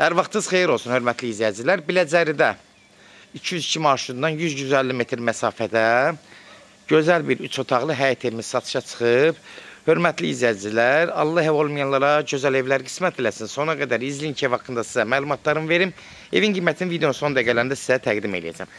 Hər vaxtınız xeyir olsun, hörmətli izləyicilər. Biləcəridə 202 marşrutundan 100-150 metr məsafədə gözəl bir 3 otaqlı həyət evimiz satışa çıxıb. Hörmətli izləyicilər, Allah ev olmayanlara gözəl evlər qismət eləsin. Sona qədər izləyin ki, haqqında sizə məlumatlarımı verim. Evin qiymətini videonun son dəqiqələrində sizə təqdim edəcəm.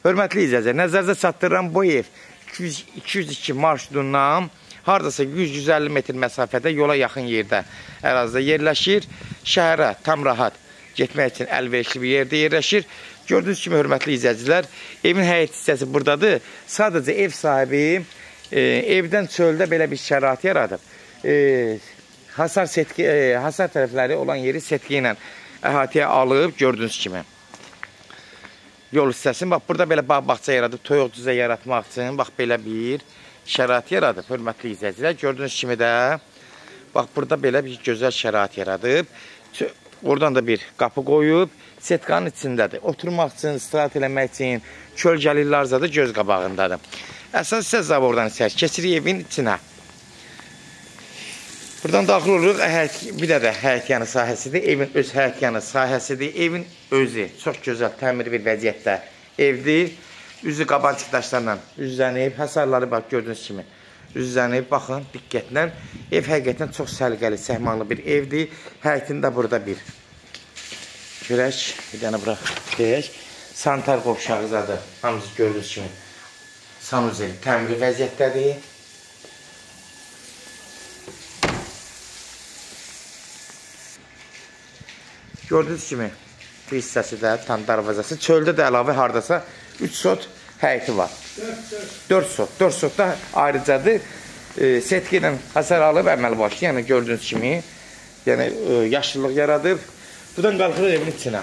Hörmətli izləyicilər, nəzərinizə çatdırıram bu ev 202 marşrutundan hardasa 100-150 metr məsafədə yola yaxın yerdə ərazidə yerləşir. Şəhərə tam rahat getmək üçün əlverişli bir yerdə yerləşir. Gördüyünüz kimi, hörmətli izləyicilər, evin həyət hissəsi buradadır. Sadəcə ev sahibi evdən çöldə belə bir şərait yaradıb. Hasar tərəfləri olan yeri setki ilə əhatəyə alıb, gördüyünüz kimi. Yol hissəsini, bax, burada belə bağ-bağça yaradıb, toyuq düzə yaratmaq üçün, bax, belə bir şərait yaradıb, hörmətli izləyicilər. Gördüyünüz kimi də, bax, burada belə bir gözəl şərait yaradıb. Oradan da bir qapı qoyub, setkanın içindədir. Oturmaq üçün, istirahat eləmək üçün, kölgəli larzadır, göz qabağındadır. Əsas isə zabordan içəri keçirik evin içinə. Buradan daxil oluruq, bir də həyətyanı sahəsidir. Evin öz həyətyanı sahəsidir. Evin özü çox gözəl, təmir bir vəziyyətdə evdir. Üzü qabancıq daşlarla üzlənib, həsarları bax, gördüyünüz kimi üzlənib, baxın, diqqətlə. Ev həqiqətən çox səliqəli, səhmanlı bir evdir. Həyətində burada bir görək, bir dənə bura deyək. Sanitar qovşağızadır, hamısı gördüyünüz kimi. Sanuzeli təmiri vəziyyətdədir. Gördüyünüz kimi, bu hissəsi də tam darvazası. Çöldə də əlavə hardasa 3 sot həyəti var. 4 sot da ayrıcadır. Setki ilə hasar alıb əməl başlı. Yəni gördüyünüz kimi, yəni yaşıllıq yaradıb. Buradan qalxırıq evin içinə.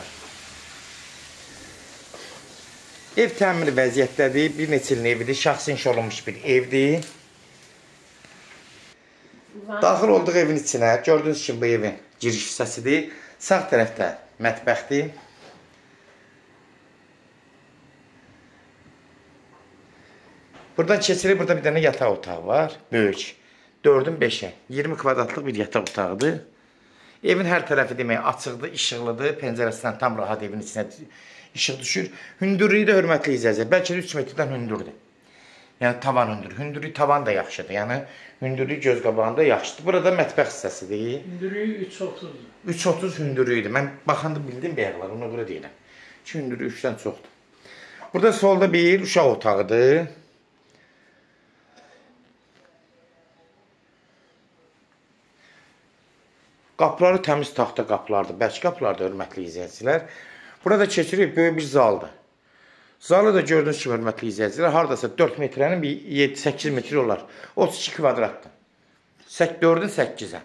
Ev təmiri vəziyyətdədir. Bir neçə ilin evidir. Şəxsi inşa olunmuş bir evdir. Daxil olduq evin içinə. Gördüyünüz kimi, bu evin giriş hissəsidir. Sağ tərəfdə mətbəxdir. Buradan keçirik, burada bir dənə yataq otağı var. Böyük. 4-ün 5-ə. 20 kvadratlıq bir yataq otağıdır. Evin hər tərəfi demək açıqdır, işıqlıdır. Pəncərəsindən tam rahat evin içinə işıq düşür. Hündürlüyü də hörmətli izləyicilər. Bəlkə də 3 metrdən hündürdür. Yəni tavan hündür. Hündürlük tavan da yaxşıdır. Yəni hündürlük göz qabağında yaxşıdır. Burada mətbəx hissəsidir. Hündürlüyü 3.30-dur. 3.30 hündürlüyüdür. Mən baxanda bildim bəyəklər, ona görə deyirəm. Ki hündürlüyü 3-dən çoxdur. Burada solda bir uşaq otağıdır. Qapıları təmiz taxta qapılardır, bərk qapılardır, hörmətli izləyicilər. Burada keçirik, böyük bir zaldır. Zalı da gördüyünüz kimi, hörmətli izləyicilər, haradasa 4 metrənin 7-8 metri olar. 32 kvadratdır. 4-ün 8-ə.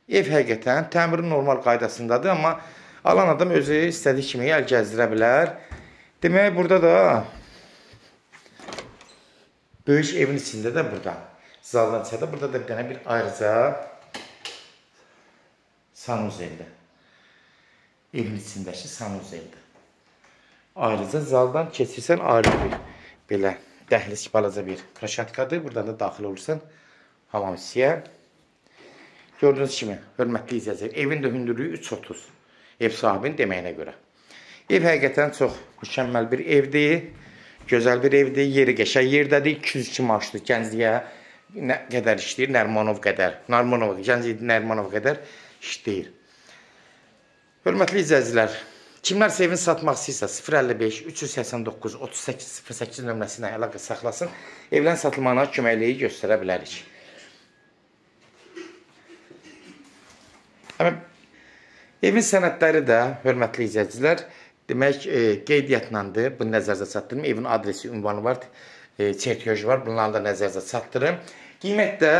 Ev həqiqətən təmirin normal qaydasındadır, amma alan adam özü istədiyi kimi əl gəzdirə bilər. Demək, burada da böyük evin içində də burada, zaldan içədə, burada da bir dənə bir ayrıca sanuzeldir. Evin içindəki sanuzeldir. Ayrıca zaldan keçirsən ayrı bir belə dəhliz balaca bir proşatkadır. Buradan da daxil olursan hamam hissəyə. Gördüyünüz kimi, hörmətli izləyicilər, evin də hündürlüyü 3.30. Ev sahibinin deməyinə görə. Ev həqiqətən çox mükəmməl bir evdir. Gözəl bir evdir. Yeri qəşəng yerdədir. 202 marşrut Gəncliyə nə qədər işləyir? Nərmanov qədər. Gənclik Nərmanov qədər işləyir. Hörmətli izləyicilər, kimlər evini satmaq istəyirsə 055 389 3808 nömrəsinə əlaqə saxlasın. Evlərin satılmağına köməkliyi göstərə bilərik. Evin sənədləri də, hörmətli izləyicilər, demək, qeydiyyatlandır. Bunu nəzərdə çatdırım. Evin adresi, ünvanı var, çertyoji var. Bunları da nəzərdə çatdırım. Qiymət də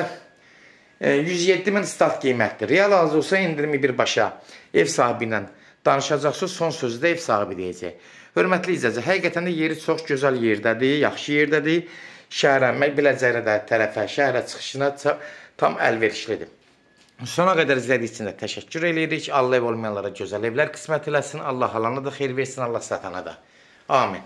107.000 start qiymətdir. Real az olsa indirimi birbaşa ev sahibi ilə danışacaqsınız, son sözü də ev sahibi deyəcək. Hörmətli izləyicilər, həqiqətən də yeri çox gözəl yerdədir, yaxşı yerdədir. Şəhərə, Biləcəridə tərəfə, şəhərə çıxışına tam əlverişlidir. Sona qədər izlədiyi üçün də təşəkkür edirik. Allah ev olmayanlara gözəl evlər qismət eləsin. Allah alana da xeyir versin, Allah satana da. Amin.